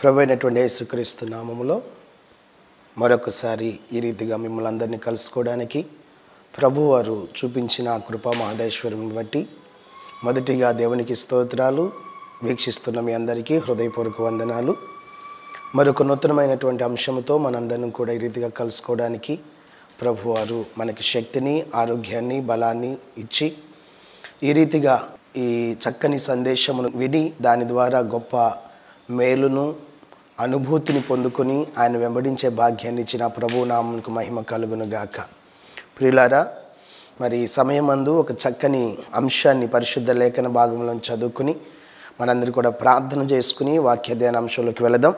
ప్రభువైనటువంటి యేసుక్రీస్తు నామములో మరొకసారి ఈ రీతిగా మిమ్మల్ని అందరినీ కలుసుకోవడానికి ప్రభువారు చూపించిన కృపా మహేశ్వరం బట్టి మొదటిగా దేవునికి స్తోత్రాలు. వీక్షిస్తున్న మీ అందరికీ హృదయపూర్వక వందనాలు. మరొక నూతనమైనటువంటి అంశంతో మనందరం కూడా ఈ రీతిగా కలుసుకోవడానికి ప్రభువారు మనకి శక్తిని, ఆరోగ్యాన్ని, బలాన్ని ఇచ్చి ఈ రీతిగా ఈ చక్కని సందేశమును విని దాని ద్వారా గొప్ప మేలును, అనుభూతిని పొందుకొని ఆయన వెంబడించే భాగ్యాన్ని ఇచ్చిన ప్రభువు నామమునకు మహిమ కలుగును గాక. ప్రియులారా, మరి సమయమందు ఒక చక్కని అంశాన్ని పరిశుద్ధ లేఖన భాగంలో చదువుకుని మనందరూ కూడా ప్రార్థన చేసుకుని వాక్యధ్యాన అంశంలోకి వెళదాం.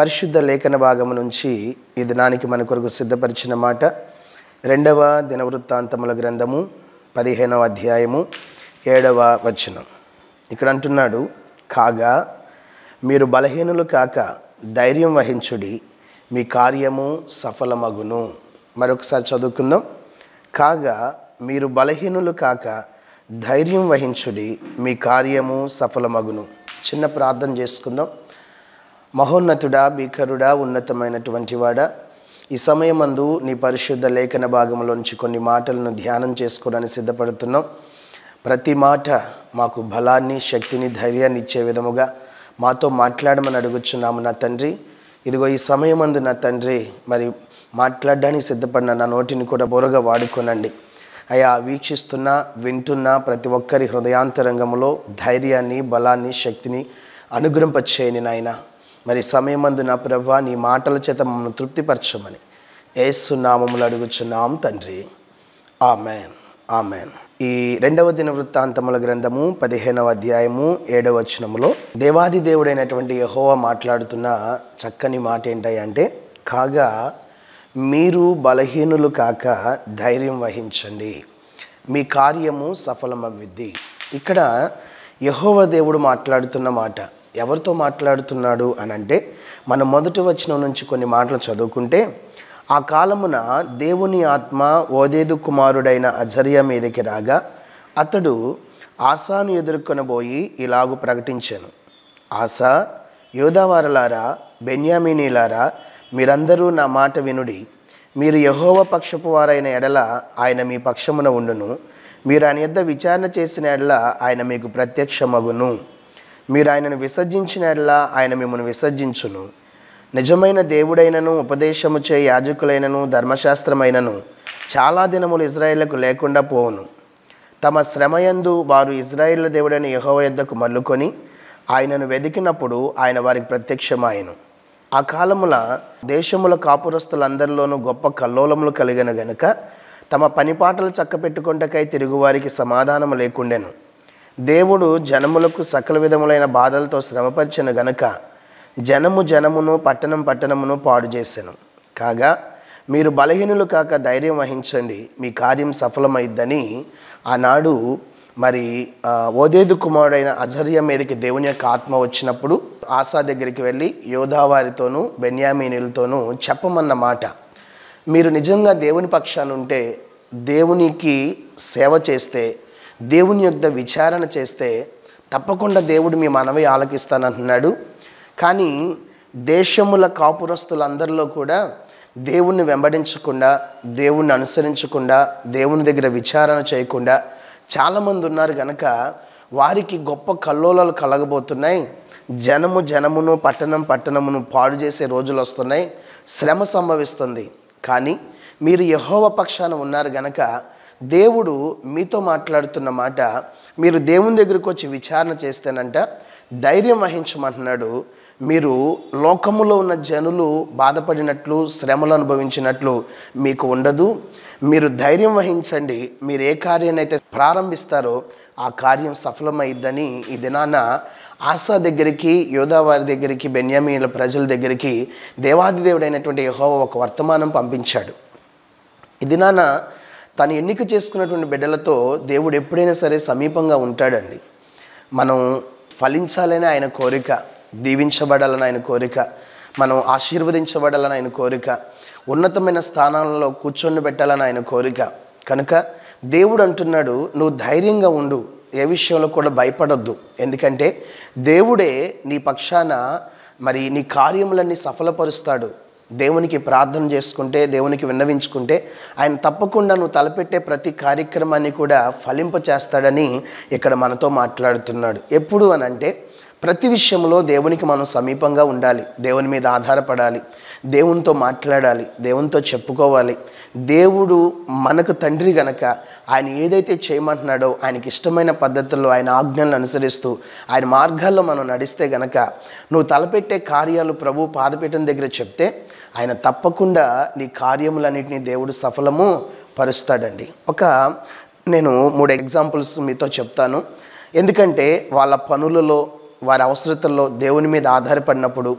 పరిశుద్ధ లేఖన భాగం నుంచి ఈ దినానికి మన కొరకు సిద్ధపరిచిన మాట 2వ దినవృత్తాంతముల గ్రంథము 15వ అధ్యాయము 7వ వచనం. ఇక్కడ అంటున్నాడు, కాగా మీరు బలహీనులు కాక ధైర్యం వహించుడి, మీ కార్యము సఫలమగును. మరొకసారి చదువుకుందాం. కాగా మీరు బలహీనులు కాక ధైర్యం వహించుడి, మీ కార్యము సఫలమగును. చిన్న ప్రార్థన చేసుకుందాం. మహోన్నతుడా, భీకరుడా, ఉన్నతమైనటువంటి వాడా, ఈ సమయమందు నీ పరిశుద్ధ లేఖన భాగంలోంచి కొన్ని మాటలను ధ్యానం చేసుకోవడానికి సిద్ధపడుతున్నాం. ప్రతి మాట మాకు బలాన్ని, శక్తిని, ధైర్యాన్ని ఇచ్చే విధముగా మాతో మాట్లాడమని అడుగుచున్నాము నా తండ్రి. ఇదిగో ఈ సమయమందు నా తండ్రి మరి మాట్లాడడానికి సిద్ధపడిన నా నోటిని కూడా బోరగా వాడుకోనండి అయ్యా. వీక్షిస్తున్నా, వింటున్నా ప్రతి ఒక్కరి హృదయాంతరంగంలో ధైర్యాన్ని, బలాన్ని, శక్తిని అనుగ్రహింపచేయని నాయన. మరి సమయమందు నా ప్రభువా నీ మాటల చేత మమ్మల్ని తృప్తిపరచమని యేసు నామములో అడుగుచున్నాం తండ్రి. Amen, amen. ఈ 2వ దినవృత్తాంతముల గ్రంథము 15వ అధ్యాయము 7వ వచనములో దేవాది దేవుడైనటువంటి యెహోవా మాట్లాడుతున్న చక్కని మాట ఏంటంటే, కాగా మీరు బలహీనులు కాక ధైర్యం వహించండి, మీ కార్యము సఫలమవ్విద్ది. ఇక్కడ యెహోవా దేవుడు మాట్లాడుతున్న మాట ఎవరితో మాట్లాడుతున్నాడు అనంటే, మనం మొదటి వచనం నుంచి కొన్ని మాటలు చదువుకుంటే, ఆ కాలమున దేవుని ఆత్మ ఓదేదు కుమారుడైన అజర్యా మీదకి రాగా అతడు ఆసాను ఎదుర్కొనబోయి ఇలాగు ప్రకటించాను, ఆసా, యోధావారలారా, బెన్యామీనీలారా, మీరందరూ నా మాట వినుడి. మీరు యెహోవా పక్షపు వారైన ఎడల ఆయన మీ పక్షమున ఉండును, మీరు ఆయన యొద్ద విచారణ చేసిన ఎడల ఆయన మీకు ప్రత్యక్షమగును, మీరు ఆయనను విసర్జించిన ఎడల ఆయన మిమ్మల్ని విసర్జించును. నిజమైన దేవుడైనను, ఉపదేశము చే యాజకులైనను, ధర్మశాస్త్రమైనను చాలా దినములు ఇజ్రాయేళ్లకు లేకుండా పోవును. తమ శ్రమయందు వారు ఇజ్రాయేళ్ల దేవుడైన యెహోవా యొద్దకు మల్లుకొని ఆయనను వెదికినప్పుడు ఆయన వారికి ప్రత్యక్షమాయెను. ఆ కాలముల దేశముల కాపురస్తులందరిలోనూ గొప్ప కల్లోలములు కలిగిన గనుక తమ పనిపాటలు చక్కపెట్టుకొంటకై తిరుగువారికి సమాధానము లేకుండెను. దేవుడు జనములకు సకల విధములైన బాధలతో శ్రమపరిచెను గనుక జనమును, పట్టణమును పాడు చేసెను. కాగా మీరు బలహీనులు కాక ధైర్యం వహించండి, మీ కార్యం సఫలమైద్దని ఆనాడు మరి ఓదేదు కుమారుడైన అజర్యా మీదకి దేవుని యొక్క ఆత్మ వచ్చినప్పుడు ఆసా దగ్గరికి వెళ్ళి యోధావారితోనూ బెన్యామీనీలతోనూ చెప్పమన్న మాట. మీరు నిజంగా దేవుని పక్షాన ఉంటే, దేవునికి సేవ చేస్తే, దేవుని యొక్క విచారణ చేస్తే తప్పకుండా దేవుడు మీ మనవి ఆలకిస్తానంటున్నాడు. కానీ దేశముల కాపురస్తులందరిలో కూడా దేవుణ్ణి వెంబడించకుండా, దేవుణ్ణి అనుసరించకుండా, దేవుని దగ్గర విచారణ చేయకుండా చాలామంది ఉన్నారు కనుక వారికి గొప్ప కల్లోలాలు కలగబోతున్నాయి. జనమును, పట్టణమును పాడు చేసే రోజులు వస్తున్నాయి, శ్రమ సంభవిస్తుంది. కానీ మీరు యెహోవా పక్షాన ఉన్నారు గనక దేవుడు మీతో మాట్లాడుతున్న మాట, మీరు దేవుని దగ్గరికి వచ్చి విచారణ చేస్తేనంట ధైర్యం వహించమంటున్నాడు. మీరు లోకములో ఉన్న జనులు బాధపడినట్లు, శ్రమలు అనుభవించినట్లు మీకు ఉండదు. మీరు ధైర్యం వహించండి. మీరు ఏ కార్యాన్ని అయితే ప్రారంభిస్తారో ఆ కార్యం సఫలమైద్దని ఈ దినాన ఆసా దగ్గరికి, యోధా వారి దగ్గరికి, బెన్యామీల ప్రజల దగ్గరికి దేవాదిదేవుడైనటువంటి యెహోవా ఒక వర్తమానం పంపించాడు. ఇది నాన్న తను ఎన్నిక చేసుకున్నటువంటి బిడ్డలతో దేవుడు ఎప్పుడైనా సరే సమీపంగా ఉంటాడండి. మనం ఫలించాలని ఆయన కోరిక, దీవించబడాలని ఆయన కోరిక, మనం ఆశీర్వదించబడాలని ఆయన కోరిక, ఉన్నతమైన స్థానాలలో కూర్చొని పెట్టాలని ఆయన కోరిక. కనుక దేవుడు అంటున్నాడు, నువ్వు ధైర్యంగా ఉండు, ఏ విషయంలో కూడా భయపడొద్దు. ఎందుకంటే దేవుడే నీ పక్షాన మరి నీ కార్యములన్నీ సఫలపరుస్తాడు. దేవునికి ప్రార్థన చేసుకుంటే, దేవునికి విన్నవించుకుంటే ఆయన తప్పకుండా నువ్వు తలపెట్టే ప్రతి కార్యక్రమాన్ని కూడా ఫలింప చేస్తాడని ఇక్కడ మనతో మాట్లాడుతున్నాడు. ఎప్పుడు అని అంటే ప్రతి విషయంలో దేవునికి మనం సమీపంగా ఉండాలి, దేవుని మీద ఆధారపడాలి, దేవునితో మాట్లాడాలి, దేవునితో చెప్పుకోవాలి. దేవుడు మనకు తండ్రి గనక ఆయన ఏదైతే చేయమంటున్నాడో ఆయనకి ఇష్టమైన పద్ధతుల్లో ఆయన ఆజ్ఞలను అనుసరిస్తూ ఆయన మార్గాల్లో మనం నడిస్తే గనక నువ్వు తలపెట్టే కార్యాలు ప్రభు పాదపీఠం దగ్గర చెప్తే ఆయన తప్పకుండా నీ కార్యములన్నింటినీ దేవుడు సఫలము పరుస్తాడండి. నేను 3 ఎగ్జాంపుల్స్ మీతో చెప్తాను. ఎందుకంటే వాళ్ళ పనులలో, వారి అవసరతల్లో దేవుని మీద ఆధారపడినప్పుడు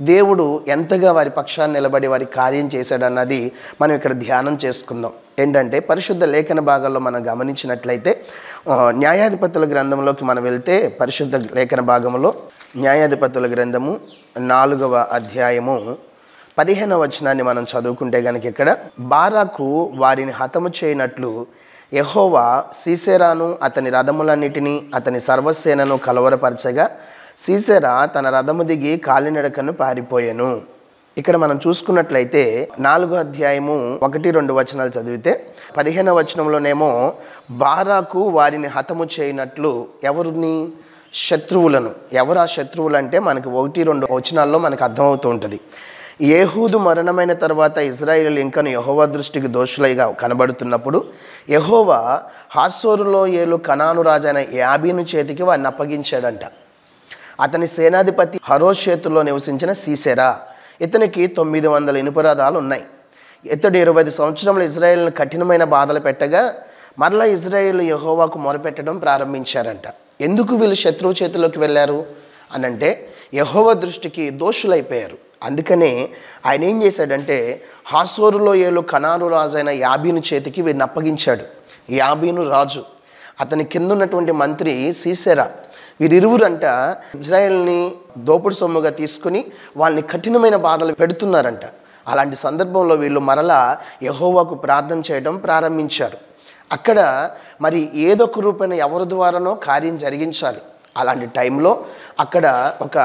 దేవుడు ఎంతగా వారి పక్షాన్ని నిలబడి వారి కార్యం చేశాడన్నది మనం ఇక్కడ ధ్యానం చేసుకుందాం. ఏంటంటే పరిశుద్ధ లేఖన భాగాల్లో మనం గమనించినట్లయితే న్యాయాధిపతుల గ్రంథంలోకి మనం వెళ్తే, పరిశుద్ధ లేఖన భాగంలో న్యాయాధిపతుల గ్రంథము 4వ అధ్యాయము 15వ వచనాన్ని మనం చదువుకుంటే కనుక ఇక్కడ బారాకు వారిని హతము చేయనట్లు యెహోవా సీసెరాను అతని రథములన్నిటినీ అతని సర్వసేనను కలవరపరచగా సీసెరా తన రథము దిగి కాలినడకను పారిపోయెను. ఇక్కడ మనం చూసుకున్నట్లయితే 4వ అధ్యాయము 1-2 వచనాలు చదివితే 15వ వచనంలోనేమో బారాకు వారిని హతము చేయనట్లు ఎవరిని? శత్రువులను. ఎవరు ఆ శత్రువులు అంటే మనకు 1-2 వచనాల్లో మనకు అర్థమవుతూ ఉంటుంది. ఏహూదు మరణమైన తర్వాత ఇజ్రాయేలు ఇంకను యెహోవా దృష్టికి దోషులుగా కనబడుతున్నప్పుడు యెహోవా హాసోరులో ఏలు కనాను రాజైన యాబీను చేతికి వారిని అప్పగించాడంట. అతని సేనాధిపతి హరోషేతులో నివసించిన సీసెరా, ఇతనికి 900 ఇనుపరథాలు ఉన్నాయి. ఇతడు 20 సంవత్సరములు ఇజ్రాయేల్ను కఠినమైన బాధలు పెట్టగా మరలా ఇజ్రాయేల్ యెహోవాకు మొరపెట్టడం ప్రారంభించారంట. ఎందుకు వీళ్ళు శత్రువు చేతిలోకి వెళ్ళారు అనంటే యెహోవా దృష్టికి దోషులైపోయారు. అందుకనే ఆయన ఏం చేశాడంటే హాసోరులో ఏలు కనాను రాజైన యాబీను చేతికి వీరిని అప్పగించాడు. యాబీను రాజు, అతని కింద ఉన్నటువంటి మంత్రి సీసెరా, వీరిరువురంట ఇజ్రాయేల్ని దోపుడు సొమ్ముగా తీసుకుని వాళ్ళని కఠినమైన బాధలు పెడుతున్నారంట. అలాంటి సందర్భంలో వీళ్ళు మరలా యెహోవాకు ప్రార్థన చేయడం ప్రారంభించారు. అక్కడ మరి ఏదొక రూపైన ఎవరి ద్వారానో కార్యం జరిగించాలి. అలాంటి టైంలో అక్కడ ఒక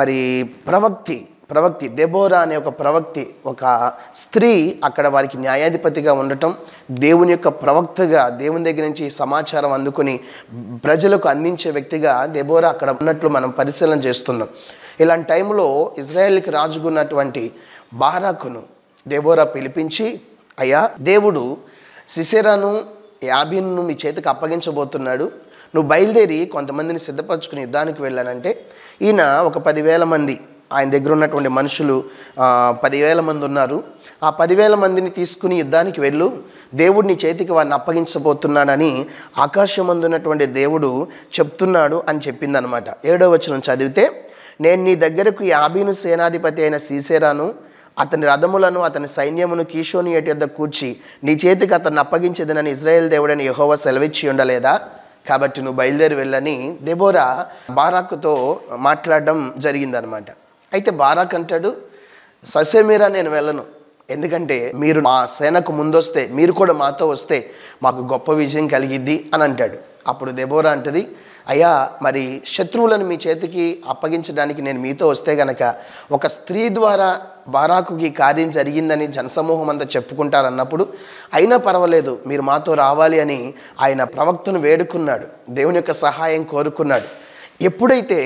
మరి ప్రవక్తి దెబోరా అనే ఒక ప్రవక్తి, ఒక స్త్రీ అక్కడ వారికి న్యాయాధిపతిగా ఉండటం, దేవుని యొక్క ప్రవక్తగా దేవుని దగ్గర నుంచి సమాచారం అందుకుని ప్రజలకు అందించే వ్యక్తిగా దెబోరా అక్కడ ఉన్నట్లు మనం పరిశీలన చేస్తున్నాం. ఇలాంటి టైంలో ఇజ్రాయేల్కి రాజుకున్నటువంటి బారాకును దెబోరా పిలిపించి, అయ్యా దేవుడు సీసెరాను యాబీను మీ చేతికి అప్పగించబోతున్నాడు, నువ్వు బయలుదేరి కొంతమందిని సిద్ధపరచుకుని యుద్ధానికి వెళ్ళానంటే ఈయన ఒక 10,000 మంది, ఆయన దగ్గర ఉన్నటువంటి మనుషులు 10,000 మంది ఉన్నారు. ఆ 10,000 మందిని తీసుకుని యుద్ధానికి వెళ్ళు, దేవుడు నీ చేతికి వారిని అప్పగించబోతున్నాడని ఆకాశమందు ఉన్నటువంటి దేవుడు చెప్తున్నాడు అని చెప్పిందనమాట. 7వ వచనం చదివితే, నేను నీ దగ్గరకు యాబీను సేనాధిపతి అయిన సీసెరాను అతని రథములను అతని సైన్యమును కీషోని ఏటి యొద్ద కూర్చి నీ చేతికి అతన్ని అప్పగించేదనని ఇజ్రాయేల్ దేవుడని యెహోవా సెలవిచ్చి ఉండలేదా? కాబట్టి నువ్వు బయలుదేరి వెళ్ళని దెబోరా బారాకుతో మాట్లాడడం జరిగిందనమాట. అయితే బారాక్ అంటాడు, ససేమీరా నేను వెళ్ళను, ఎందుకంటే మీరు మా సేనకు ముందొస్తే, మీరు కూడా మాతో వస్తే మాకు గొప్ప విజయం కలిగిద్ది అని అంటాడు. అప్పుడు దెబోరా అంటది, అయ్యా మరి శత్రువులను మీ చేతికి అప్పగించడానికి నేను మీతో వస్తే గనక ఒక స్త్రీ ద్వారా బారాకుకి కార్యం జరిగిందని జనసమూహం అంతా చెప్పుకుంటారన్నప్పుడు అయినా పర్వాలేదు మీరు మాతో రావాలి అని ఆయన ప్రవక్తను వేడుకున్నాడు, దేవుని యొక్క సహాయం కోరుకున్నాడు. ఎప్పుడైతే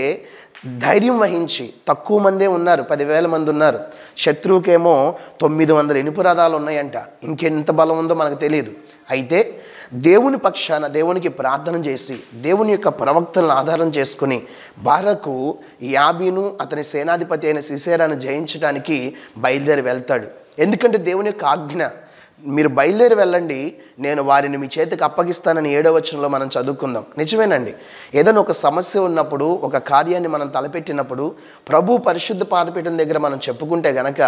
ధైర్యం వహించి, తక్కువ మందే ఉన్నారు, 10,000 మంది ఉన్నారు, శత్రువుకేమో 900 ఇనుపు రథాలు ఉన్నాయంట, ఇంకెంత బలం ఉందో మనకు తెలియదు. అయితే దేవుని పక్షాన దేవునికి ప్రార్థన చేసి దేవుని యొక్క ప్రవక్తలను ఆధారం చేసుకుని బారాకు యాబీను అతని సేనాధిపతి అయిన సీసెరాను జయించడానికి బయలుదేరి వెళ్తాడు. ఎందుకంటే దేవుని యొక్క ఆజ్ఞ, మీరు బయలుదేరి వెళ్ళండి, నేను వారిని మీ చేతికి అప్పగిస్తానని 7వ వచనంలో మనం చదువుకుందాం. నిజమేనండి, ఏదైనా ఒక సమస్య ఉన్నప్పుడు, ఒక కార్యాన్ని మనం తలపెట్టినప్పుడు ప్రభు పరిశుద్ధ పాదపీఠం దగ్గర మనం చెప్పుకుంటే గనక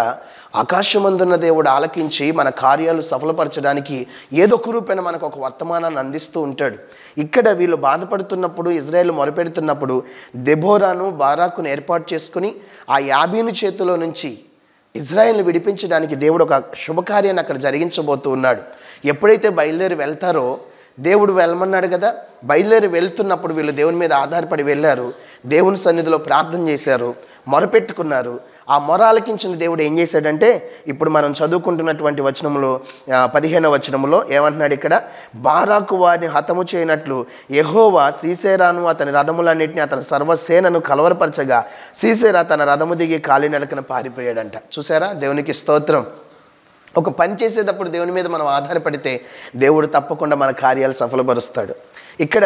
ఆకాశమందున్న దేవుడు ఆలకించి మన కార్యాలు సఫలపరచడానికి ఏదో ఒక రూపేణ మనకు ఒక వర్తమానాన్ని అందిస్తూ ఉంటాడు. ఇక్కడ వీళ్ళు బాధపడుతున్నప్పుడు, ఇజ్రాయేల్ మొరపెడుతున్నప్పుడు దెబోరాను బారాకును ఏర్పాటు చేసుకుని ఆ యాబీను చేతిలో నుంచి ఇజ్రాయెల్ని విడిపించడానికి దేవుడు ఒక శుభకార్యాన్ని అక్కడ జరిగించబోతూ ఉన్నాడు. ఎప్పుడైతే బయలుదేరి వెళ్తారో, దేవుడు వెళ్ళమన్నాడు కదా, బయలుదేరి వెళ్తున్నప్పుడు వీళ్ళు దేవుని మీద ఆధారపడి వెళ్ళారు, దేవుని సన్నిధిలో ప్రార్థన చేశారు, మొరపెట్టుకున్నారు. ఆ మొర ఆలకించిన దేవుడు ఏం చేశాడంటే, ఇప్పుడు మనం చదువుకుంటున్నటువంటి వచనంలో 15వ వచనంలో ఏమంటున్నాడు ఇక్కడ, బారాకు వారిని హతము చేయనట్లు యెహోవా సీసెరాను అతని రథములన్నింటినీ అతని సర్వసేనను కలవరపరచగా సీసెరా తన రథము దిగి కాలినడకన పారిపోయాడంట. చూసారా, దేవునికి స్తోత్రం. ఒక పని చేసేటప్పుడు దేవుని మీద మనం ఆధారపడితే దేవుడు తప్పకుండా మన కార్యాలు సఫలపరుస్తాడు. ఇక్కడ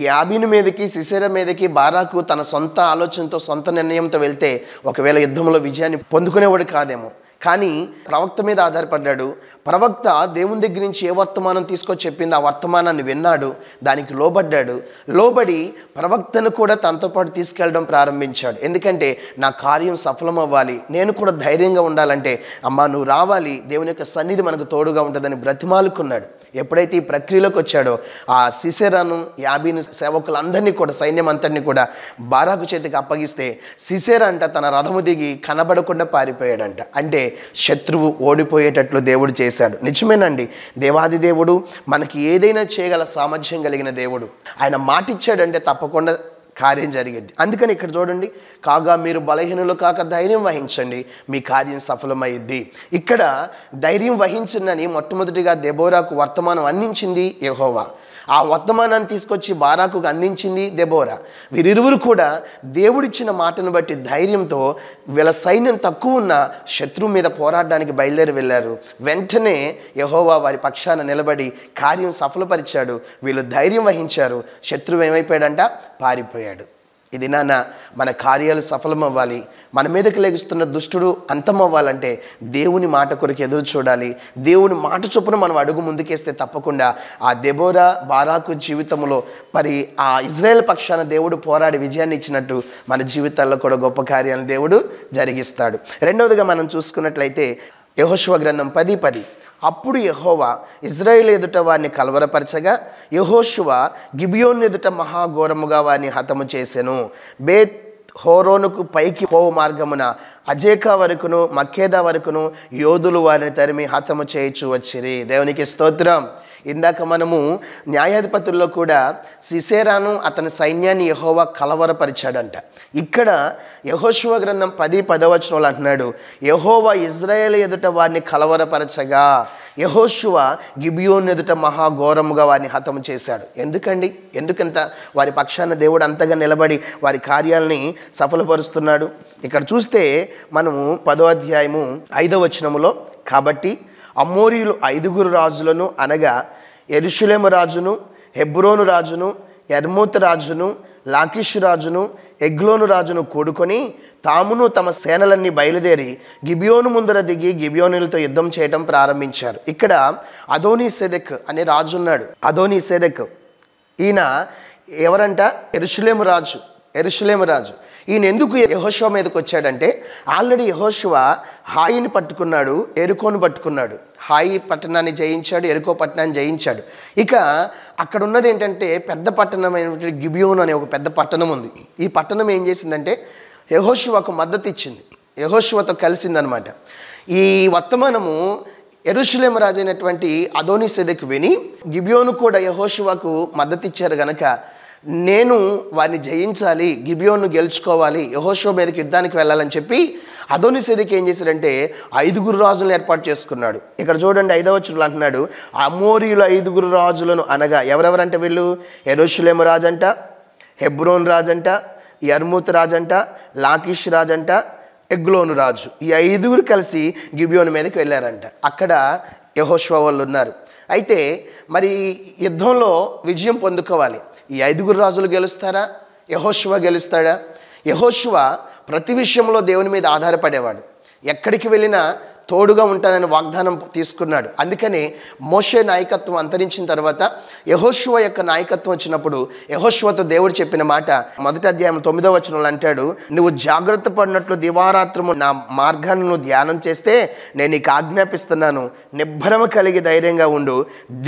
యాబీను మీదకి, సిసెరా మీదకి బారాకు తన సొంత ఆలోచనతో, సొంత నిర్ణయంతో వెళ్తే ఒకవేళ యుద్ధంలో విజయాన్ని పొందుకునేవాడు కాదేమో. కానీ ప్రవక్త మీద ఆధారపడ్డాడు. ప్రవక్త దేవుని దగ్గర నుంచి ఏ వర్తమానం తీసుకొచ్చి చెప్పింది ఆ వర్తమానాన్ని విన్నాడు, దానికి లోబడ్డాడు. లోబడి ప్రవక్తను కూడా తనతో పాటు తీసుకెళ్ళడం ప్రారంభించాడు. ఎందుకంటే నా కార్యం సఫలం అవ్వాలి, నేను కూడా ధైర్యంగా ఉండాలంటే అమ్మా నువ్వు రావాలి, దేవుని యొక్క సన్నిధి మనకు తోడుగా ఉంటుందని బ్రతిమాలుకున్నాడు. ఎప్పుడైతే ఈ ప్రక్రియలోకి వచ్చాడో ఆ సిసెరాను యాబీను సేవకులందరినీ కూడా, సైన్యం అంతటినీ కూడా బారాకు చేతికి అప్పగిస్తే సిసెరా అంట తన రథము దిగి కనబడకుండా పారిపోయాడంట. అంటే శత్రువు ఓడిపోయేటట్లు దేవుడు చేశాడు. నిజమేనండి, దేవాది దేవుడు మనకి ఏదైనా చేయగల సామర్థ్యం కలిగిన దేవుడు. ఆయన మాటిచ్చాడంటే తప్పకుండా కార్యం జరిగింది. అందుకని ఇక్కడ చూడండి, కాగా మీరు బలహీనులు కాక ధైర్యం వహించండి, మీ కార్యం సఫలమైద్ది. ఇక్కడ ధైర్యం వహించండి మొట్టమొదటిగా దెబోరాకు వర్తమానం అందించింది యెహోవా. ఆ వర్తమానాన్ని తీసుకొచ్చి బారాకుకు అందించింది దెబోరా. వీరిరువురు కూడా దేవుడిచ్చిన మాటను బట్టి ధైర్యంతో వీళ్ళ సైన్యం తక్కువ ఉన్న శత్రువు మీద పోరాడడానికి బయలుదేరి వెళ్ళారు. వెంటనే యెహోవా వారి పక్షాన నిలబడి కార్యం సఫలపరిచాడు. వీళ్ళు ధైర్యం వహించారు. శత్రువు ఏమైపోయాడంట, పారిపోయాడు. ఇది నాన్న మన కార్యాలు సఫలం అవ్వాలి, మన మీదకి లెగుస్తున్న దుష్టుడు అంతం అవ్వాలంటే దేవుని మాట కొరకు ఎదురు చూడాలి. దేవుని మాట చొప్పున మనం అడుగు ముందుకేస్తే తప్పకుండా ఆ దెబోరా బారాకు జీవితంలో మరి ఆ ఇజ్రాయేల్ పక్షాన దేవుడు పోరాడి విజయాన్ని ఇచ్చినట్టు మన జీవితాల్లో కూడా గొప్ప కార్యాలను దేవుడు జరిగిస్తాడు. రెండవదిగా మనం చూసుకున్నట్లయితే యెహోషువ గ్రంథం 10:10, అప్పుడు యెహోవా ఇజ్రాయేల్ ఎదుట వారిని కలవరపరచగా యెహోషువ గిబియోను ఎదుట మహాఘోరముగా వారిని హతము చేసెను. బేత్ హోరోనుకు పైకి పోవు మార్గమున అజేకా వరకును మక్కేదా వరకును యోధులు వారిని తరిమి హతము చేయించు వచ్చిరి. దేవునికి స్తోత్రం. ఇందాక మనము న్యాయాధిపతుల్లో కూడా సిసెరాను అతని సైన్యాన్ని యెహోవా కలవరపరిచాడంట. ఇక్కడ యెహోషువ గ్రంథం 10:10 అంటున్నాడు, యెహోవా ఇజ్రాయేల్ ఎదుట వారిని కలవరపరచగా యెహోషువ గిబియోను ఎదుట మహాఘోరముగా వారిని హతము చేశాడు. ఎందుకండి, ఎందుకంత వారి పక్షాన దేవుడు అంతగా నిలబడి వారి కార్యాలని సఫలపరుస్తున్నాడు? ఇక్కడ చూస్తే మనము 10వ అధ్యాయము 5వ వచనములో, కాబట్టి అమోరీయులు 5 రాజులను అనగా యెరూషలేము రాజును, హెబ్రోను రాజును, యర్మూత్ రాజును, లాకీషు రాజును, ఎగ్లోను రాజును కూడుకొని తామును తమ సేనలన్నీ బయలుదేరి గిబియోను ముందర దిగి గిబియోనులతో యుద్ధం చేయడం ప్రారంభించారు. ఇక్కడ అదోనీసెదెక్ అనే రాజు ఉన్నాడు. అదోనీసెదెక్ ఈయన ఎవరంట, యెరూషలేము రాజు. ఈయన ఎందుకు యెహోషువ మీదకి వచ్చాడంటే, ఆల్రెడీ యెహోషువ హాయిని పట్టుకున్నాడు, ఎరుకోను పట్టుకున్నాడు. హాయి పట్టణాన్ని జయించాడు, ఎరుకో పట్టణాన్ని జయించాడు. ఇక అక్కడ ఉన్నది ఏంటంటే పెద్ద పట్టణమైనటువంటి గిబియోను అనే ఒక పెద్ద పట్టణం ఉంది. ఈ పట్టణం ఏం చేసిందంటే యెహోషువకు మద్దతు ఇచ్చింది, యెహోషువతో కలిసిందనమాట. ఈ వర్తమానము యెరూషలేము రాజు అయినటువంటి అదోనీసెదెకు విని గిబియోను కూడా యెహోషువకు మద్దతు ఇచ్చారు గనక నేను వారిని జయించాలి, గిబియోను గెలుచుకోవాలి, యెహోషువ మీదకి యుద్ధానికి వెళ్ళాలని చెప్పి అదోనీసెదెకు ఏం చేశాడంటే 5 రాజులను ఏర్పాటు చేసుకున్నాడు. ఇక్కడ చూడండి 5వ వచనంలో అంటున్నాడు, అమోరీయుల 5 రాజులను అనగా ఎవరెవరంటే వీళ్ళు యెరూషలేము రాజంట, హెబ్రోన్ రాజంట, యర్మూత్ రాజంట, లాకీష్ రాజంట, ఎగ్లోను రాజు. ఈ 5 కలిసి గిబియోను మీదకి వెళ్ళారంట. అక్కడ యెహోషువ వాళ్ళు ఉన్నారు. అయితే మరి యుద్ధంలో విజయం పొందుకోవాలి. ఈ 5 రాజులు గెలుస్తారా, యెహోషువ గెలుస్తాడా? యెహోషువ ప్రతి విషయంలో దేవుని మీద ఆధారపడేవాడు. ఎక్కడికి వెళ్ళినా తోడుగా ఉంటానని వాగ్దానం తీసుకున్నాడు. అందుకని మోషే నాయకత్వం అంతరించిన తర్వాత యెహోషువ యొక్క నాయకత్వం వచ్చినప్పుడు యెహోషువతో దేవుడు చెప్పిన మాట 1వ అధ్యాయం 9వ వచనంలో అంటాడు, నువ్వు జాగ్రత్త పడినట్లు దివారాత్రము నా మార్గాన్ని నువ్వు ధ్యానం చేస్తే నేను నీకు ఆజ్ఞాపిస్తున్నాను, నిబ్బరము కలిగి ధైర్యంగా ఉండు,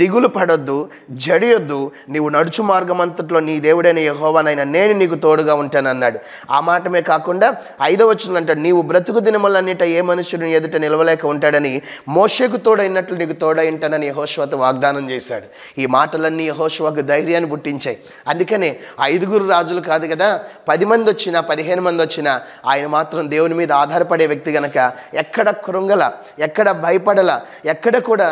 దిగులు పడొద్దు, జడియొద్దు, నీవు నడుచు మార్గం అంతట్లో నీ దేవుడైన యెహోవానైనా నేను నీకు తోడుగా ఉంటానన్నాడు. ఆ మాటమే కాకుండా 5వ వచనంలో అంటాడు, నీవు బ్రతుకు దినములన్నిట ఏ మనుషుడు ఎదుట నిలవలేక ఉంటాడని మోషేకు తోడైనట్లు నీకు తోడై ఉంటానని యెహోషువతో వాగ్దానం చేశాడు. ఈ మాటలన్నీ యెహోషువకు ధైర్యాన్ని పుట్టించాయి. అందుకనే 5 రాజులు కాదు కదా, 10 మంది వచ్చినా 15 మంది వచ్చినా ఆయన మాత్రం దేవుని మీద ఆధారపడే వ్యక్తి గనక ఎక్కడ కృంగల, ఎక్కడ భయపడల, ఎక్కడ కూడా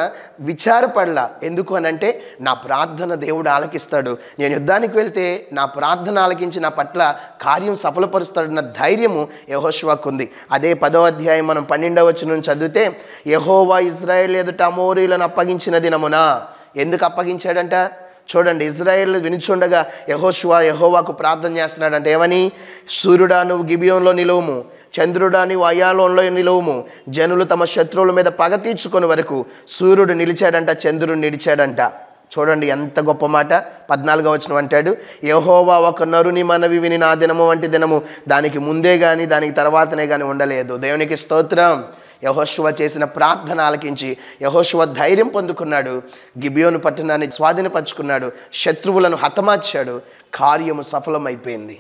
విచారపడల. ఎందుకు అనంటే నా ప్రార్థన దేవుడు ఆలకిస్తాడు, నేను యుద్ధానికి వెళ్తే నా ప్రార్థన ఆలకించి నా పట్ల కార్యం సఫలపరుస్తాడన్న ధైర్యము యెహోషువకు ఉంది. అదే 10వ అధ్యాయం మనం 12వ వచనం నుంచి చదివితే, యెహోవా ఇశ్రాయేలు ఎదుట అమోరీలను అప్పగించిన దినమున. ఎందుకు అప్పగించాడంట? చూడండి, ఇజ్రాయేల్ వినుచుండగా యెహోవాకు ప్రార్థన చేస్తున్నాడంటే ఏమని? సూర్యుడా నువ్వు గిబియోన్లో నిలువుము, చంద్రుడా నీవు అయ్యాలోన్లో నిలువుము, జనులు తమ శత్రువుల మీద పగ తీర్చుకొని వరకు. సూర్యుడు నిలిచాడంట, చంద్రుడు నిలిచాడంట. చూడండి ఎంత గొప్ప మాట. 14వ వచనం అంటాడు, యెహోవా ఒక నరుని మనవి విని నా దినము వంటి దినము దానికి ముందే కానీ దానికి తర్వాతనే కానీ ఉండలేదు. దేవునికి స్తోత్రం. యెహోషువ చేసిన ప్రార్థన ఆలకించి యెహోషువ ధైర్యం పొందుకున్నాడు, గిబియోను పట్టణాన్ని స్వాధీనపరుచుకున్నాడు, శత్రువులను హతమార్చాడు, కార్యము సఫలమైపోయింది.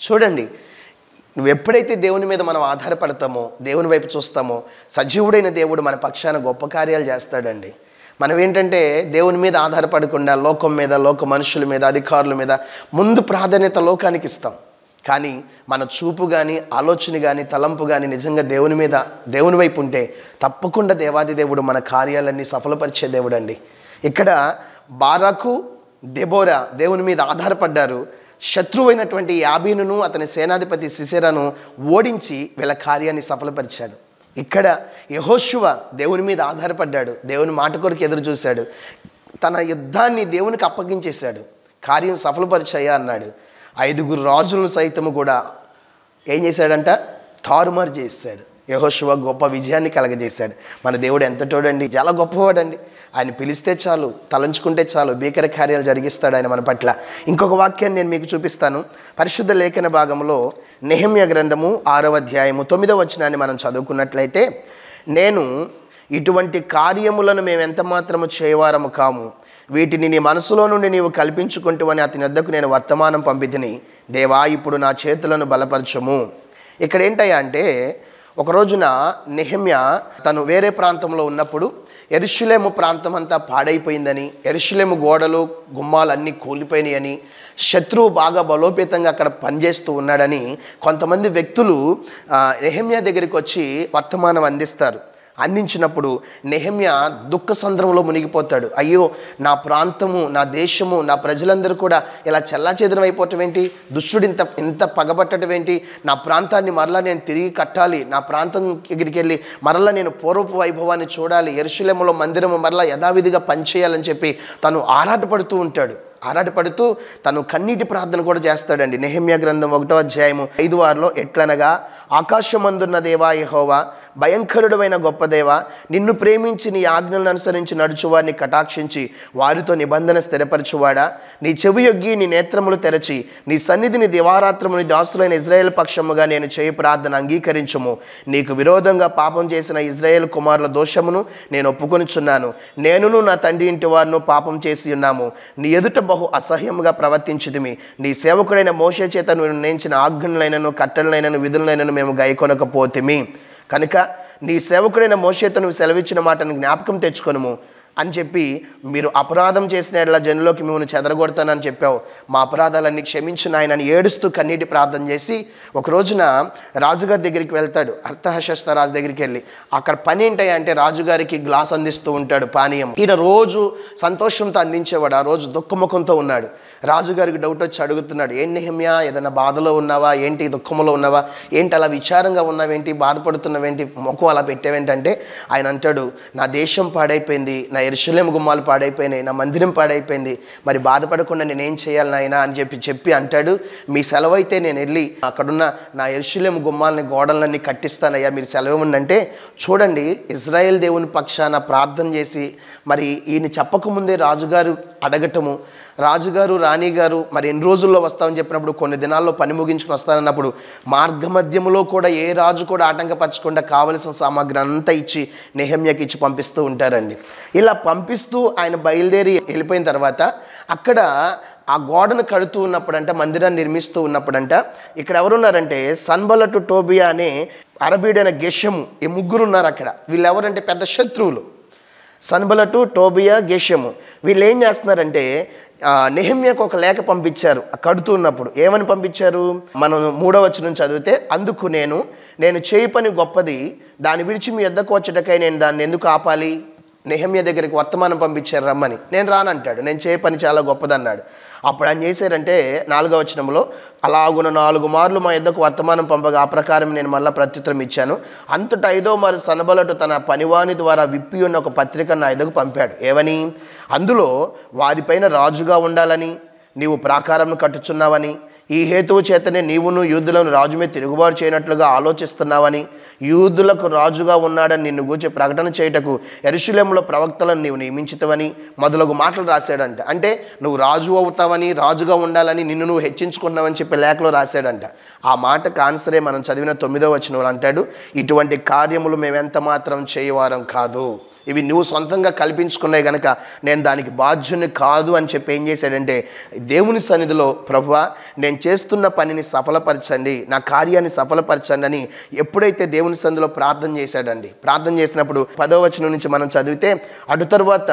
చూడండి, నువ్వు ఎప్పుడైతే దేవుని మీద మనం ఆధారపడతామో, దేవుని వైపు చూస్తామో, సజీవుడైన దేవుడు మన పక్షాన గొప్ప కార్యాలు చేస్తాడండి. మనం ఏంటంటే దేవుని మీద ఆధారపడకుండా లోకం మీద, లోక మనుషుల మీద, అధికారుల మీద ముందు ప్రాధాన్యత లోకానికి ఇస్తాం. కానీ మన చూపు కానీ, ఆలోచన కానీ, తలంపు కానీ నిజంగా దేవుని మీద, దేవుని వైపు ఉంటే తప్పకుండా దేవాది దేవుడు మన కార్యాలన్నీ సఫలపరిచే దేవుడు అండి. ఇక్కడ బారాకు, దెబోరా దేవుని మీద ఆధారపడ్డారు. శత్రువైనటువంటి యాబీనును అతని సేనాధిపతి సిసెరాను ఓడించి వీళ్ళ కార్యాన్ని సఫలపరిచాడు. ఇక్కడ యెహోషువ దేవుని మీద ఆధారపడ్డాడు, దేవుని మాట కొరకు ఎదురు చూశాడు, తన యుద్ధాన్ని దేవునికి అప్పగించేశాడు, కార్యం సఫలపరిచాయా అన్నాడు. 5 రాజులను సైతము కూడా ఏం చేశాడంట? తారుమారు చేశాడు. యెహోషువ గొప్ప విజయాన్ని కలగజేశాడు. మన దేవుడు ఎంతటోడండి, చాలా గొప్పవాడండి. ఆయన పిలిస్తే చాలు, తలంచుకుంటే చాలు, భీకర కార్యాలు జరిగిస్తాడు ఆయన మన పట్ల. ఇంకొక వాక్యాన్ని నేను మీకు చూపిస్తాను. పరిశుద్ధ లేఖన భాగంలో నెహెమ్యా గ్రంథము 6వ అధ్యాయము 9వ వచనాన్ని మనం చదువుకున్నట్లయితే, నేను ఇటువంటి కార్యములను మేము ఎంత మాత్రము చేయవారము కాము, వీటిని నీ మనసులో నుండి నీవు కల్పించుకుంటూ అతని వద్దకు నేను వర్తమానం పంపితిని. దేవా ఇప్పుడు నా చేతులను బలపరచము. ఇక్కడ ఏంటయ్యా అంటే, ఒక రోజున నెహెమ్యా తను వేరే ప్రాంతంలో ఉన్నప్పుడు యెరూషలేము ప్రాంతం అంతా పాడైపోయిందని, యెరూషలేము గోడలు గుమ్మాలన్నీ కూలిపోయినాయని, శత్రువు బాగా బలోపేతంగా అక్కడ పనిచేస్తూ ఉన్నాడని కొంతమంది వ్యక్తులు నెహెమ్యా దగ్గరికి వచ్చి వర్తమానం అందిస్తారు. అందించినప్పుడు నెహెమ్యా దుఃఖ సంద్రంలో మునిగిపోతాడు. అయ్యో, నా ప్రాంతము, నా దేశము, నా ప్రజలందరూ కూడా ఇలా చెల్లాచెదరం అయిపోవటం ఏంటి, దుష్టుడు ఇంత పగబట్టడం ఏంటి, నా ప్రాంతాన్ని మరలా నేను తిరిగి కట్టాలి, నా ప్రాంతం దగ్గరికి వెళ్ళి మరలా నేను పూర్వపు వైభవాన్ని చూడాలి, యెరూషలేములో మందిరము మరలా యథావిధిగా పనిచేయాలని చెప్పి తను ఆరాటపడుతూ ఉంటాడు. ఆరాటపడుతూ తను కన్నీటి ప్రార్థన కూడా చేస్తాడండి. నెహెమ్యా గ్రంథం 1వ అధ్యాయము 5-6లో, ఎట్లనగా ఆకాశమందున్న దేవా యెహోవా, భయంకరుడమైన గొప్ప దేవా, నిన్ను ప్రేమించి నీ ఆజ్ఞలను అనుసరించి నడుచువారిని కటాక్షించి వారితో నిబంధన స్థిరపరచువాడా, నీ చెవి యొగ్గి నీ నేత్రములు తెరచి నీ సన్నిధిని దివారాత్రముని దాసులైన ఇజ్రాయేల్ పక్షముగా నేను చేయి ప్రార్థన అంగీకరించుము. నీకు విరోధంగా పాపం చేసిన ఇజ్రాయేల్ కుమారుల దోషమును నేను ఒప్పుకొనుచున్నాను. నేనును నా తండ్రి ఇంటి వారును పాపం చేసి ఉన్నాము. నీ ఎదుట బహు అసహ్యముగా ప్రవర్తించితిమి. నీ సేవకుడైన మోషే చేత నువ్వు నిర్ణయించిన ఆజ్ఞలైనను, కట్టడలైనను, విధులైనను మేము గైకొనకపోతిమి. కనుక నీ సేవకుడైన మోషేతో నువ్వు సెలవిచ్చిన మాటను జ్ఞాపకం తెచ్చుకొనుము అని చెప్పి, మీరు అపరాధం చేసిన ఎడల జనులోకి మిమ్మల్ని చెదరగొడతానని చెప్పావు, మా అపరాధాలన్నీ క్షమించిన ఆయనని ఏడుస్తూ కన్నీటి ప్రార్థన చేసి ఒక రోజున రాజుగారి దగ్గరికి వెళ్తాడు. అర్థహశస్త రాజు దగ్గరికి వెళ్ళి అక్కడ పని ఏంటంటే రాజుగారికి గ్లాస్ అందిస్తూ ఉంటాడు పానీయం. ఈయన రోజు సంతోషంతో అందించేవాడు, ఆ రోజు దుఃఖముఖంతో ఉన్నాడు. రాజుగారికి డౌట్ వచ్చి అడుగుతున్నాడు, ఏం నెహెమ్యా, ఏదైనా బాధలో ఉన్నావా ఏంటి, దుఃఖంలో ఉన్నావా ఏంటి, అలా విచారంగా ఉన్నావేంటి, బాధపడుతున్నావేంటి, ముఖం అలా పెట్టావేంటంటే ఆయన అంటాడు, నా దేశం పాడైపోయింది, నా యెరూషలేము గుమ్మాలు పాడైపోయినాయి, నా మందిరం పాడైపోయింది, మరి బాధపడకుండా నేనేం చేయాలి నాయనా అని చెప్పి అంటాడు. మీ సెలవు అయితే నేను వెళ్ళి అక్కడున్న నా యెరూషలేము గుమ్మాలని గోడలన్నీ కట్టిస్తానయ్యా, మీరు సెలవు ఉండంటే చూడండి, ఇజ్రాయేల్ దేవుని పక్షాన ప్రార్థన చేసి మరి ఈయన చెప్పకముందే రాజుగారు అడగటము, రాజుగారు రాణిగారు మరి ఎన్ని రోజుల్లో వస్తామని చెప్పినప్పుడు కొన్ని దినాల్లో పని ముగించుకుని వస్తానన్నప్పుడు మార్గమధ్యములో కూడా ఏ రాజు కూడా ఆటంకపరచకుండా కావలసిన సామాగ్రి అంతా ఇచ్చి నెహెమ్యాకి ఇచ్చి పంపిస్తూ ఉంటారండి. ఇలా పంపిస్తూ ఆయన బయలుదేరి వెళ్ళిపోయిన తర్వాత అక్కడ ఆ గోడను కడుతూ ఉన్నప్పుడంట, మందిరాన్ని నిర్మిస్తూ ఉన్నప్పుడంట ఇక్కడ ఎవరున్నారంటే సన్బలటు, టోబియా అనే అరబీడైన గెషము, ఈ ముగ్గురు ఉన్నారు అక్కడ. వీళ్ళు ఎవరంటే పెద్ద శత్రువులు. సన్బలటు, టోబియా, గెషము వీళ్ళు ఏం చేస్తున్నారంటే నెహెమ్యాకు ఒక లేఖ పంపించారు కడుతూ ఉన్నప్పుడు. ఏమని పంపించారు? మనం 3వ వచనం చదివితే, అందుకు నేను చేయి పని గొప్పది, దాన్ని విడిచి మీ యొద్దకు వచ్చేటకై నేను దాన్ని ఎందుకు ఆపాలి? నెహెమ్యా దగ్గరికి వర్తమానం పంపించారు రమ్మని. నేను రానంటాడు, నేను చేయ పని చాలా గొప్పదన్నాడు. అప్పుడు ఆయన చేశారంటే 4వ వచనంలో, అలాగున 4 మార్లు మా యొద్దకు వర్తమానం పంపగా ఆ ప్రకారం నేను మళ్ళీ ప్రత్యుత్తరం ఇచ్చాను. అంతటా 5వ మారు సనబలటు తన పనివాని ద్వారా విప్పి ఉన్న ఒక పత్రిక నా యొద్దకు పంపాడు. ఏమని? అందులో వారిపైన రాజుగా ఉండాలని నీవు ప్రాకారంను కట్టుచున్నావని, ఈ హేతువు చేతనే నీవును యూదులను రాజు మీద తిరుగుబాటు చేయనట్లుగా ఆలోచిస్తున్నావని, యూదులకు రాజుగా ఉన్నాడని నిన్ను గూర్చి ప్రకటన చేయుటకు యెరూషలేములో ప్రవక్తలను నీవు నియమించుతావని మొదలగు మాటలు రాశాడంట. అంటే నువ్వు రాజు అవుతావని, రాజుగా ఉండాలని నిన్ను నువ్వు హెచ్చించుకున్నావని చెప్పి లేఖలో రాశాడంట. ఆ మాటకు ఆన్సరే మనం చదివిన 9వ వచనంలో అంటాడు, ఇటువంటి కార్యములు మేమెంత మాత్రం చేయవారం కాదు, ఇవి నువ్వు సొంతంగా కల్పించుకున్నాయి కనుక నేను దానికి బాధ్యుని కాదు అని చెప్పి ఏం చేశాడంటే దేవుని సన్నిధిలో, ప్రభువా నేను చేస్తున్న పనిని సఫలపరచండి, నా కార్యాన్ని సఫలపరచండి అని ఎప్పుడైతే దేవుని సన్నిధిలో ప్రార్థన చేశాడండి. ప్రార్థన చేసినప్పుడు 10వ వచనం నుంచి మనం చదివితే, అటు తరువాత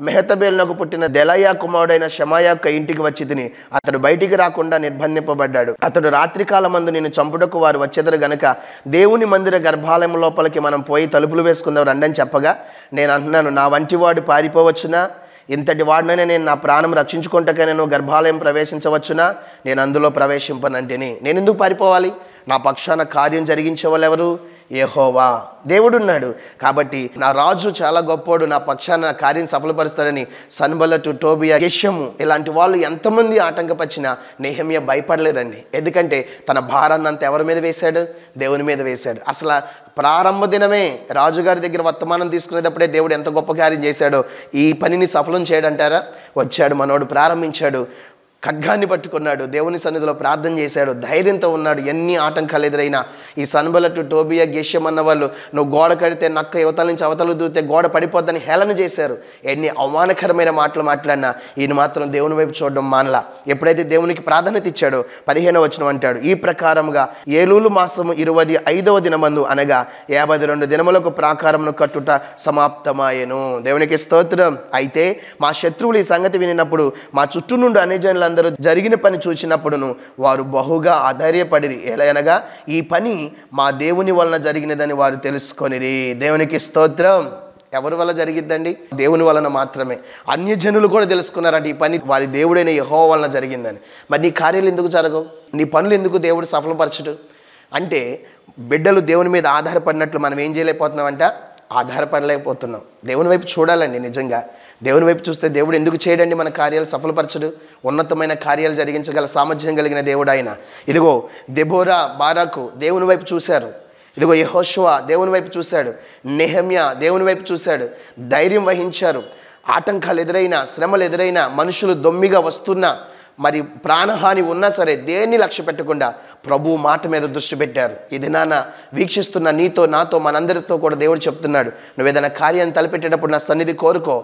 మెహతబేలునకు పుట్టిన దెలాయా కుమారుడైన షమాయా యొక్క ఇంటికి వచ్చి తిని అతడు బయటికి రాకుండా నిర్బంధింపబడ్డాడు. అతడు రాత్రికాలమందు నేను చంపుటకు వారు వచ్చేదరు గనుక దేవుని మందిర గర్భాలయం లోపలికి మనం పోయి తలుపులు వేసుకుందాం రండి అని చెప్పగా, నేను అంటున్నాను, నా వంటి వాడు పారిపోవచ్చునా? ఇంతటి వాడినైనా నేను నా ప్రాణం రక్షించుకుంటకే నేను గర్భాలయం ప్రవేశించవచ్చునా? నేను అందులో ప్రవేశింపనంటేనే నేను ఎందుకు పారిపోవాలి? నా పక్షాన కార్యం జరిగించే వాళ్ళు ఎవరు? యెహోవా దేవుడున్నాడు. కాబట్టి నా రాజు చాలా గొప్పోడు, నా పక్షాన నా కార్యం సఫలపరుస్తాడని సన్బలటు, టోబియా, గెషము ఇలాంటి వాళ్ళు ఎంతమంది ఆటంకపరిచినా నెహెమ్యా భయపడలేదండి. ఎందుకంటే తన భారాన్ని అంతా ఎవరి మీద వేశాడు? దేవుని మీద వేశాడు. అసలు ప్రారంభ దినమే రాజుగారి దగ్గర వర్తమానం తీసుకునేటప్పుడే దేవుడు ఎంత గొప్ప కార్యం చేశాడో ఈ పనిని సఫలం చేయడంటారా? వచ్చాడు మనోడు, ప్రారంభించాడు, ఖడ్గాన్ని పట్టుకున్నాడు, దేవుని సన్నిధిలో ప్రార్థన చేశాడు, ధైర్యంతో ఉన్నాడు. ఎన్ని ఆటంకాలు ఎదురైనా ఈ సన్బలటు, టోబియా, గెషం అన్న వాళ్ళు నువ్వు గోడ కడితే నక్క యువతల నుంచి అవతలు దూరితే గోడ పడిపోద్దని హేళన చేశారు. ఎన్ని అవమానకరమైన మాటలు మాట్లాడినా ఈయన మాత్రం దేవుని వైపు చూడడం మానలా. ఎప్పుడైతే దేవునికి ప్రాధాన్యత ఇచ్చాడో 15వ వచనం అంటాడు, ఈ ప్రకారముగా ఏలూలు మాసము 25వ దినమందు అనగా 52 దినములకు ప్రాకారమును కట్టుట సమాప్తమాయెను. దేవునికి స్తోత్రం. అయితే మా శత్రువులు ఈ సంగతి వినినప్పుడు మా చుట్టూ నుండి అన్యజనుల అందరూ జరిగిన పని చూసినప్పుడును వారు బహుగా ఆధైర్యపడిరి. ఎలాగనగా ఈ పని మా దేవుని వలన జరిగినదని వారు తెలుసుకొనిరి. దేవునికి స్తోత్రం. ఎవరి వల్ల జరిగిద్దండి? దేవుని వలన మాత్రమే. అన్యజనులు కూడా తెలుసుకున్నారంటే ఈ పని వారి దేవుడైన యెహోవా వలన జరిగిందని. మరి నీ కార్యాలు ఎందుకు జరగవు? నీ పనులు ఎందుకు దేవుడు సఫలపరచడు? అంటే బిడ్డలు దేవుని మీద ఆధారపడినట్లు మనం ఏం చేయలేకపోతున్నామంట? ఆధారపడలేకపోతున్నాం. దేవుని వైపు చూడాలండి. నిజంగా దేవుని వైపు చూస్తే దేవుడు ఎందుకు చేయడండి మన కార్యాలు సఫలపరచడు? ఉన్నతమైన కార్యాలు జరిగించగల సామర్థ్యం కలిగిన దేవుడు ఆయన. ఇదిగో దెబోరా, బారాకు దేవుని వైపు చూశారు. ఇదిగో యెహోషువ దేవుని వైపు చూశాడు. నెహెమ్యా దేవుని వైపు చూశాడు. ధైర్యం వహించారు. ఆటంకాలు ఎదురైనా, శ్రమలు ఎదురైనా, మనుషులు దొమ్మిగా వస్తున్నా, మరి ప్రాణహాని ఉన్నా సరే దేన్ని లక్ష్య పెట్టకుండా ప్రభు మాట మీద దృష్టి పెట్టారు. ఇది నాన్న వీక్షిస్తున్న నీతో, నాతో, మనందరితో కూడా దేవుడు చెప్తున్నాడు, నువ్వు ఏదైనా కార్యాన్ని తలపెట్టేటప్పుడు నా సన్నిధి కోరుకో.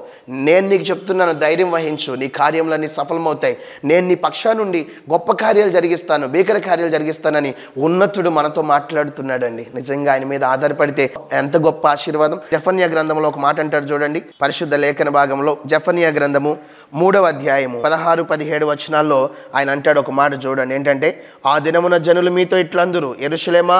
నేను నీకు చెప్తున్నాను, ధైర్యం వహించు, నీ కార్యములన్నీ సఫలమవుతాయి. నేను నీ పక్షా నుండి గొప్ప కార్యాలు జరిగిస్తాను, భీకర కార్యాలు జరిగిస్తానని ఉన్నతుడు మనతో మాట్లాడుతున్నాడండి. నిజంగా ఆయన మీద ఆధారపడితే ఎంత గొప్ప ఆశీర్వాదం. జెఫన్యా గ్రంథంలో ఒక మాట అంటాడు చూడండి, పరిశుద్ధ లేఖన భాగంలో జెఫన్యా గ్రంథము 3వ అధ్యాయము 16-17 వచనాల్లో ఆయన అంటాడు ఒక మాట చూడండి. ఏంటంటే, ఆ దినమున జనులు మీతో ఇట్లందురు, యెరూషలేమా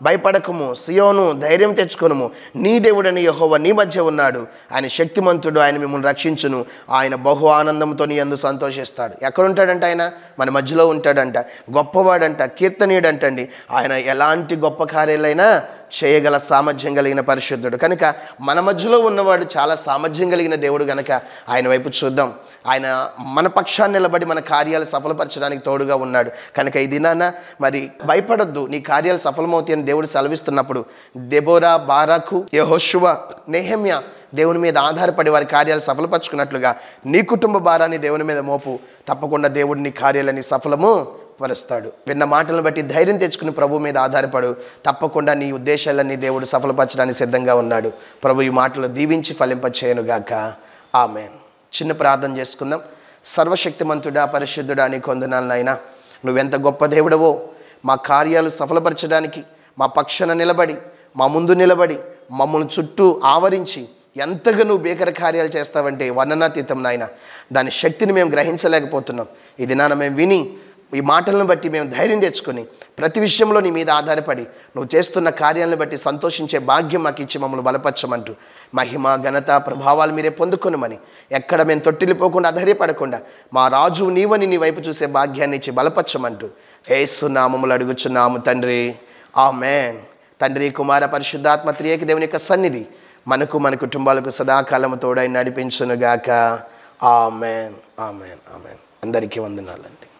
భయపడకము, సియోను ధైర్యం తెచ్చుకొనుము, నీ దేవుడని యెహోవా నీ మధ్య ఉన్నాడు, ఆయన శక్తిమంతుడు, ఆయన మిమ్మల్ని రక్షించును, ఆయన బహు ఆనందంతో నీ యందు సంతోషిస్తాడు. ఎక్కడుంటాడంట? ఆయన మన మధ్యలో ఉంటాడంట, గొప్పవాడంట, కీర్తనీయుడంటండి. ఆయన ఎలాంటి గొప్ప కార్యాలైనా చేయగల సామర్థ్యం కలిగిన పరిశుద్ధుడు. కనుక మన మధ్యలో ఉన్నవాడు చాలా సామర్థ్యం కలిగిన దేవుడు. కనుక ఆయన వైపు చూద్దాం. ఆయన మన పక్షాన్ని నిలబడి మన కార్యాలు సఫలపరచడానికి తోడుగా ఉన్నాడు. కనుక ఈ దినాన మరి భయపడొద్దు, నీ కార్యాలు సఫలమవుతాయని దేవుడు సెలవిస్తున్నప్పుడు దెబోరా, బారాకు, యెహోషువ, నెహెమ్యా దేవుని మీద ఆధారపడి వారి కార్యాలు సఫలపరచుకున్నట్లుగా నీ కుటుంబ భారాన్ని దేవుని మీద మోపు. తప్పకుండా దేవుడు నీ కార్యాలని సఫలము పరుస్తాడు. విన్న మాటలను బట్టి ధైర్యం తెచ్చుకుని ప్రభు మీద ఆధారపడు. తప్పకుండా నీ ఉద్దేశాలన్నీ దేవుడు సఫలపరచడానికి సిద్ధంగా ఉన్నాడు. ప్రభు ఈ మాటలు దీవించి ఫలింపచేయనుగాక. ఆమేన్. చిన్న ప్రార్థన చేసుకుందాం. సర్వశక్తిమంతుడా, పరిశుద్ధుడా, నీ కొందనాలు నాయనా. నువ్వెంత గొప్ప దేవుడవో, మా కార్యాలు సఫలపరచడానికి మా పక్షాన నిలబడి, మా ముందు నిలబడి, మమ్మల్ని చుట్టూ ఆవరించి ఎంతగా నువ్వు భీకర కార్యాలు చేస్తావంటే వర్ణనాతీతం నాయన. దాని శక్తిని మేము గ్రహించలేకపోతున్నాం. ఈ దినాన మేము విని ఈ మాటలను బట్టి మేము ధైర్యం తెచ్చుకొని ప్రతి విషయంలో నీ మీద ఆధారపడి నువ్వు చేస్తున్న కార్యాలను బట్టి సంతోషించే భాగ్యం మాకు ఇచ్చి మమ్మల్ని బలపరచమంటూ మహిమ, ఘనత, ప్రభావాలు మీరే పొందుకొనమని, ఎక్కడ మేము తొట్టిల్లిపోకుండా అధైర్యపడకుండా మా రాజు నీవని నీ వైపు చూసే భాగ్యాన్ని ఇచ్చి బలపరచమంటూ యేసు నామములో అడుగుచున్నాము తండ్రి. ఆమేన్. తండ్రి, కుమార, పరిశుద్ధాత్మ త్రియేక దేవుని యొక్క సన్నిధి మనకు మన కుటుంబాలకు సదాకాలము తోడై నడిపించునుగాక. ఆమేన్. ఆమేన్. ఆమేన్. అందరికీ వందనాలండి.